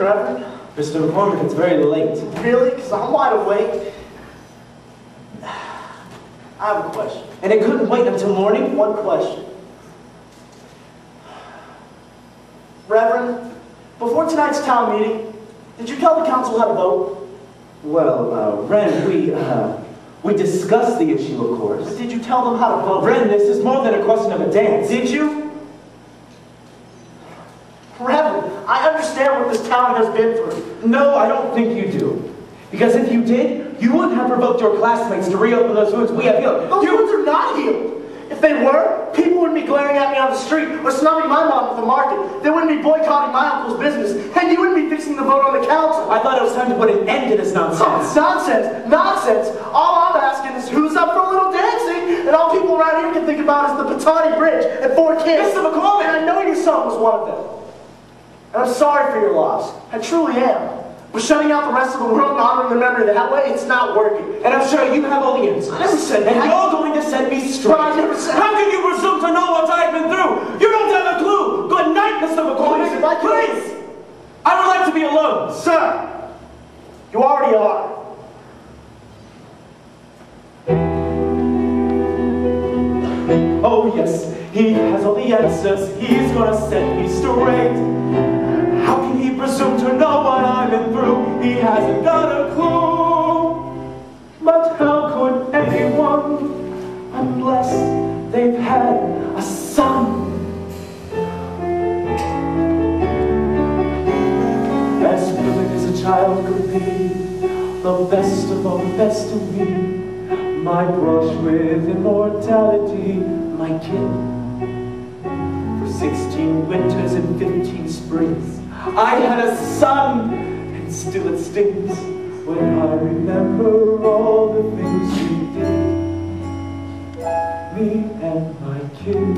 Reverend? Mr. McCormick, it's very late. Really? Because I'm wide awake. I have a question. And it couldn't wait until morning? One question. Reverend, before tonight's town meeting, did you tell the council how to vote? Well, Ren, we discussed the issue, of course. But did you tell them how to vote? Ren, this is more than a question of a dance. Did you? Reverend, I understand what this town has been through. No, I don't think you do. Because if you did, you wouldn't have provoked your classmates to reopen those wounds we have healed. Those wounds are not healed. If they were, people wouldn't be glaring at me on the street or snubbing my mom at the market. They wouldn't be boycotting my uncle's business. And you wouldn't be fixing the vote on the council. I thought it was time to put an end to this nonsense. Oh, nonsense! Nonsense! All I'm asking is who's up for a little dancing? And all people around here can think about is the Patani Bridge and 4 kids. Mr. McCormick! And I know your son was one of them. And I'm sorry for your loss. I truly am. But shutting out the rest of the world and honoring the memory that way, it's not working. And I'm sure you have all the answers. I never said that. And you're going to set me straight. But I never said. How can you presume to know what I've been through? You don't have a clue. Good night, Mr. McCormick. Please. I would like to be alone. Sir, you already are. Oh yes, he has all the answers. He's gonna set me straight. How can he presume to know what I've been through? He hasn't got a clue. But how could anyone, unless they've had a son? As willing as a child could be, the best of all the best of me, my brush with immortality, my kid. For 16 winters and 15 springs, I had a son, and still it stings when I remember all the things we did, me and my kid.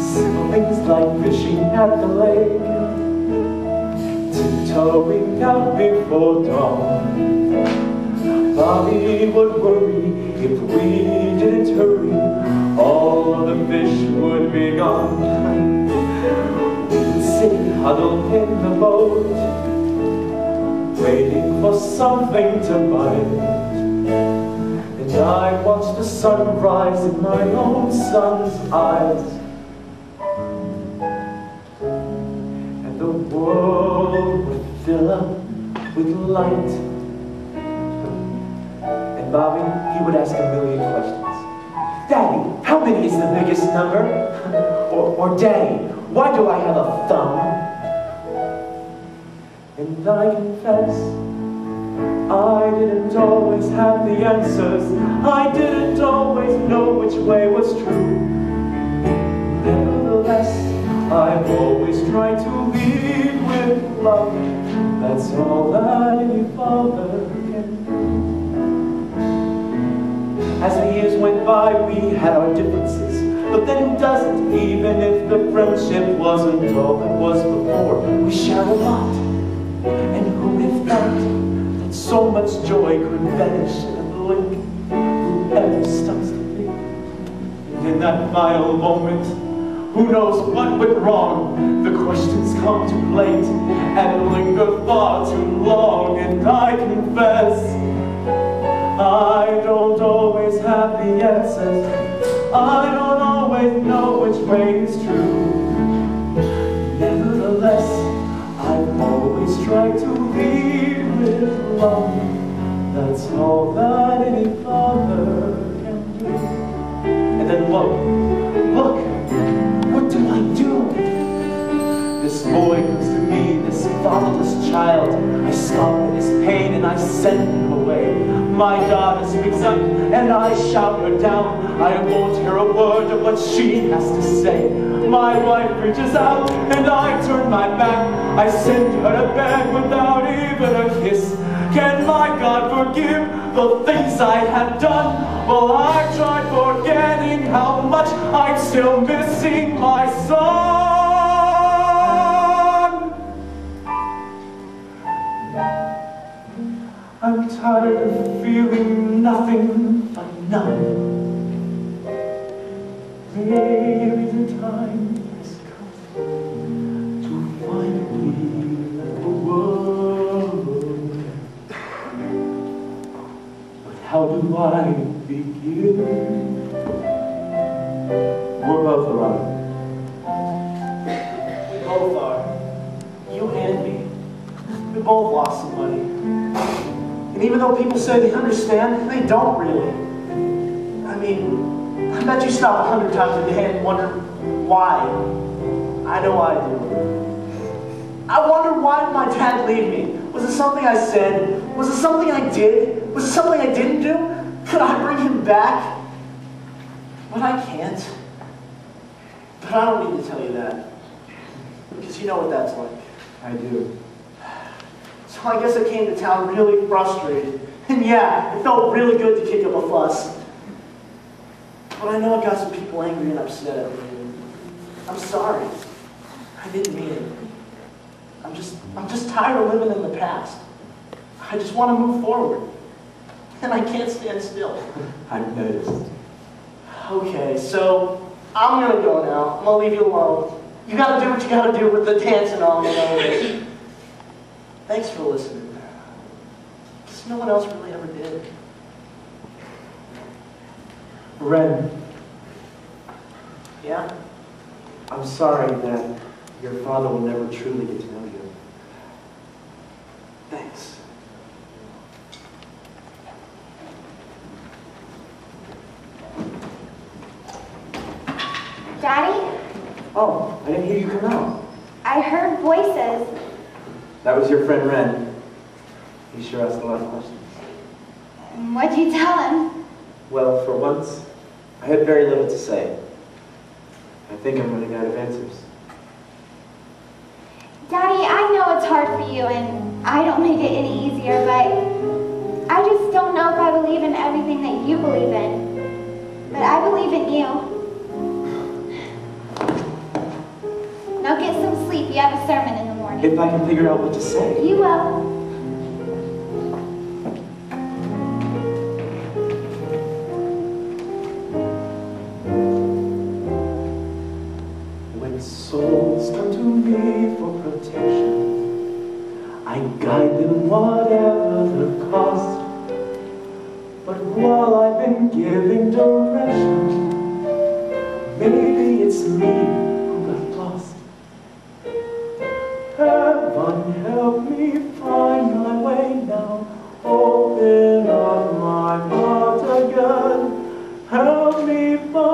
Simple things like fishing at the lake, tiptoeing out before dawn. Bobby would worry if we didn't hurry, all of the fish would be gone. We would sit huddled in the boat, waiting for something to bite. And I'd watch the sunrise in my own son's eyes, and the world would fill up with light. Bobby, he would ask a million questions. Daddy, how many is the biggest number? or Daddy, why do I have a thumb? And I confess, I didn't always have the answers. I didn't always know which way was true. Nevertheless, I've always tried to lead with love. That's all that any father can do. As the years went by, we had our differences, but then who doesn't, even if the friendship wasn't all that was before? We shared a lot, and who'd have thought that so much joy could vanish in a blink? Whoever stops to think. And in that final moment, who knows what went wrong? The questions come too late and linger far too long, and I confess, I don't always have the answers. I don't always know which way is true. Nevertheless, I've always tried to lead with love. That's all that any father can do. And then look, what do I do? This boy comes to me, this fatherless child. I scoff at his pain and I send him away. My daughter speaks up and I shout her down. I won't hear a word of what she has to say. My wife reaches out and I turn my back. I send her to bed without even a kiss. Can my God forgive the things I have done? Well, I've tried forgetting how much I'm still missing my son. I'm tired of feeling nothing but numb. Maybe the time do I begin? We're both alone. We both are. You and me. We both lost some money. And even though people say they understand, they don't really. I mean, I bet you stop 100 times a day and wonder why. I know I do. I wonder why did my dad leave me? Was it something I said? Was it something I did? Was it something I didn't do? Could I bring him back? But I can't. But I don't need to tell you that. Because you know what that's like. I do. So I guess I came to town really frustrated. And yeah, it felt really good to kick up a fuss. But I know I got some people angry and upset at me. I'm sorry. I didn't mean it. I'm just tired of living in the past. I just want to move forward. And I can't stand still. I've noticed. Okay, so I'm gonna go now. I'm gonna leave you alone. You gotta do what you gotta do with the dance and all, you know. Thanks for listening. Because no one else really ever did. Ren, Yeah? I'm sorry that your father will never truly get to know you. Thanks. Daddy, Oh, I didn't hear you come out. I heard voices. That was your friend Ren. He sure asked a lot of questions. What'd you tell him? Well, for once, I had very little to say. I think I'm running out of answers. Daddy, I know it's hard for you and I don't make it any easier, but I just don't know if I believe in everything that you believe in. But I believe in you. Now get some sleep. You have a sermon in the morning. If I can figure out what to say. You will. When souls come to me for protection, I guide them whatever the cost. But while I've been giving direction, maybe it's me who got lost. Heaven help me find my way now. Open up my heart again. Help me find